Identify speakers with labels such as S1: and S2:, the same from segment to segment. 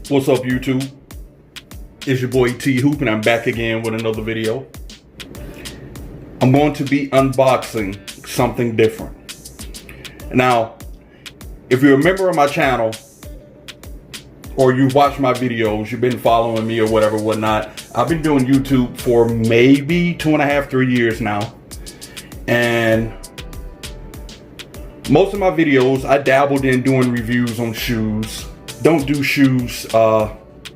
S1: What's up, YouTube? It's your boy T Hoop, and I'm back again with another video. I'm going to be unboxing something different. Now, if you're a member of my channel, or you watch my videos, you've been following me or whatnot, I've been doing YouTube for maybe 2.5, 3 years now. And most of my videos, I dabbled in doing reviews on shoes. Don't do shoes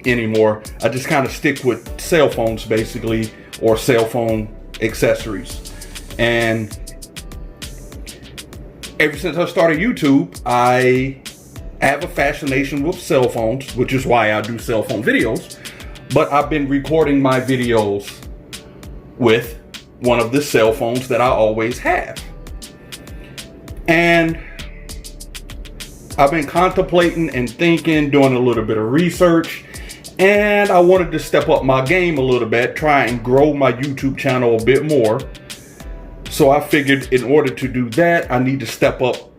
S1: anymore. I just kind of stick with cell phones, basically, or cell phone accessories. And ever since I started YouTube, I have a fascination with cell phones, which is why I do cell phone videos. But I've been recording my videos with one of the cell phones that I always have. And I've been contemplating and thinking, doing a little bit of research, and I wanted to step up my game a little bit, try and grow my YouTube channel a bit more. So I figured in order to do that, I need to step up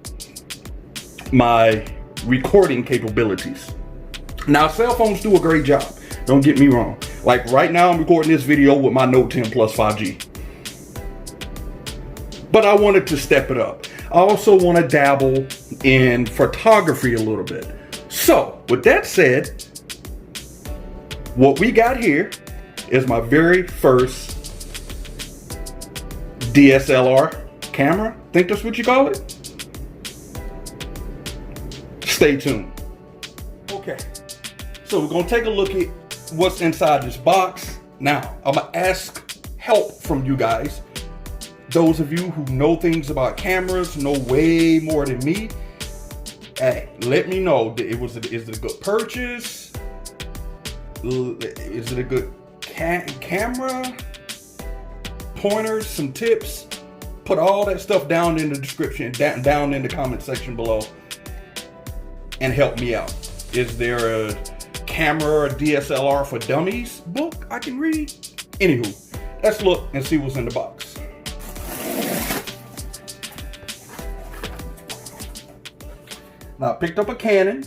S1: my recording capabilities. Now, cell phones do a great job, don't get me wrong. Like right now, I'm recording this video with my Note 10 Plus 5G. But I wanted to step it up. I also want to dabble in photography a little bit. So, with that said, what we got here is my very first DSLR camera. Think that's what you call it? Stay tuned. Okay, so we're gonna take a look at what's inside this box. Now, I'm gonna ask help from you guys. Those of you who know things about cameras, know way more than me. Hey, let me know. Is it a good purchase? Is it a good camera? Pointers, some tips. Put all that stuff down in the description, down in the comment section below, and help me out. Is there a camera or DSLR for dummies book I can read? Anywho, let's look and see what's in the box. Now, I picked up a Canon.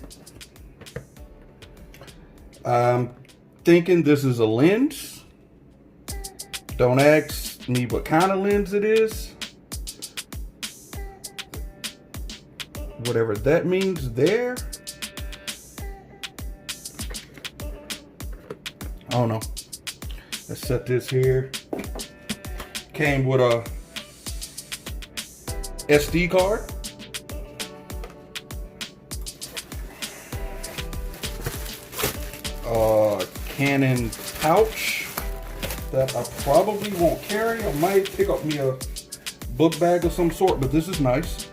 S1: I'm thinking this is a lens. Don't ask me what kind of lens it is. Whatever that means there. I don't know. Let's set this here. Came with a SD card. Canon pouch that I probably won't carry. I might pick up me a book bag of some sort, but this is nice.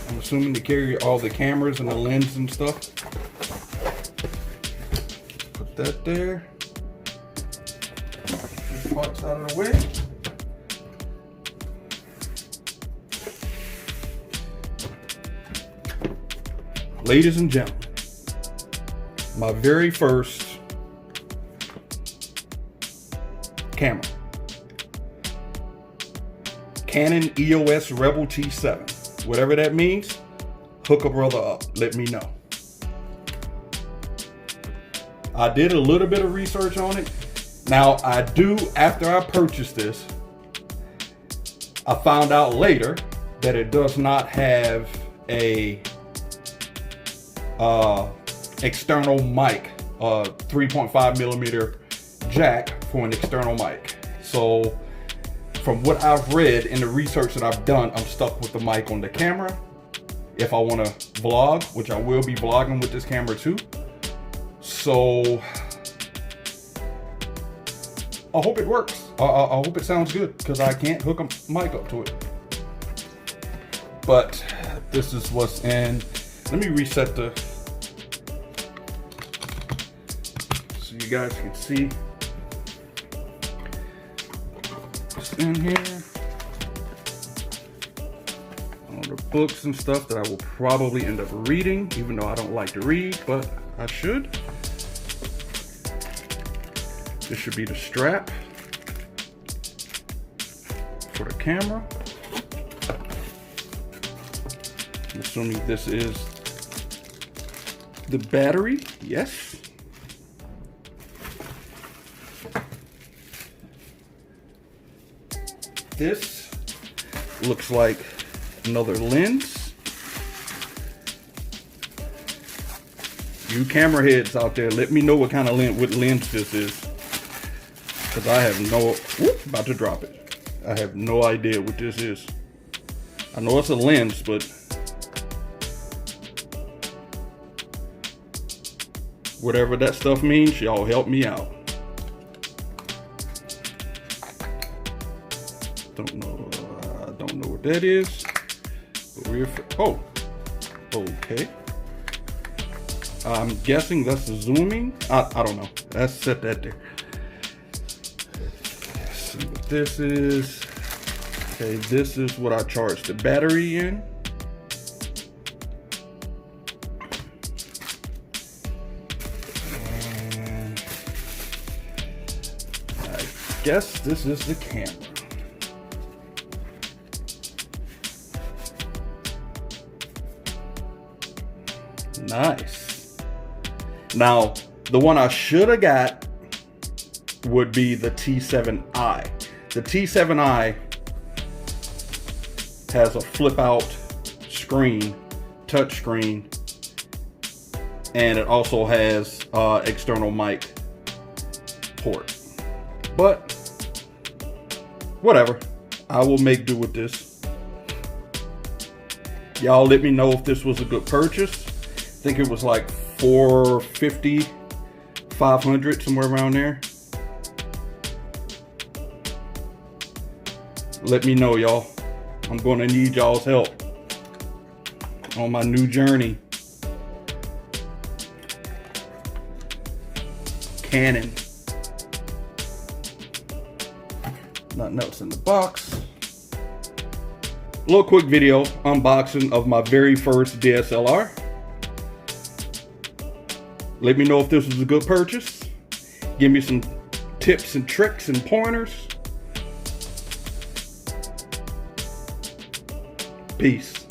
S1: I'm assuming to carry all the cameras and the lens and stuff. Put that there. These parts out of the way. Ladies and gentlemen, my very first camera. Canon EOS Rebel T7. Whatever that means, hook a brother up. Let me know. I did a little bit of research on it. Now, after I purchased this, I found out later that it does not have a external mic, 3.5 millimeter jack for an external mic. So from what I've read in the research that I've done, I'm stuck with the mic on the camera. If I want to vlog, which I will be vlogging with this camera too. So I hope it works. I hope it sounds good, because I can't hook a mic up to it. But this is what's in. Let me reset so you guys can see what's in here. All the books and stuff that I will probably end up reading, even though I don't like to read, but I should. This should be the strap for the camera. I'm assuming this is the battery. Yes. This looks like another lens. You camera heads out there, let me know what kind of lens this is. Because I have no, whoop, about to drop it. I have no idea what this is. I know it's a lens, but whatever that stuff means, y'all help me out. Don't know, I don't know what that is. But oh, okay. I'm guessing that's the zooming. I don't know. Let's set that there. Let's see what this is. Okay, this is what I charge the battery in. And I guess this is the camera. Nice. Now, the one I should have got would be the T7i. The T7i has a flip out screen, touch screen, and it also has external mic port. But whatever, I will make do with this. Y'all let me know if this was a good purchase. I think it was like $450, $500, somewhere around there. Let me know, y'all. I'm gonna need y'all's help on my new journey. Canon. Nothing else in the box. Little quick video unboxing of my very first DSLR. Let me know if this was a good purchase. Give me some tips and tricks and pointers. Peace.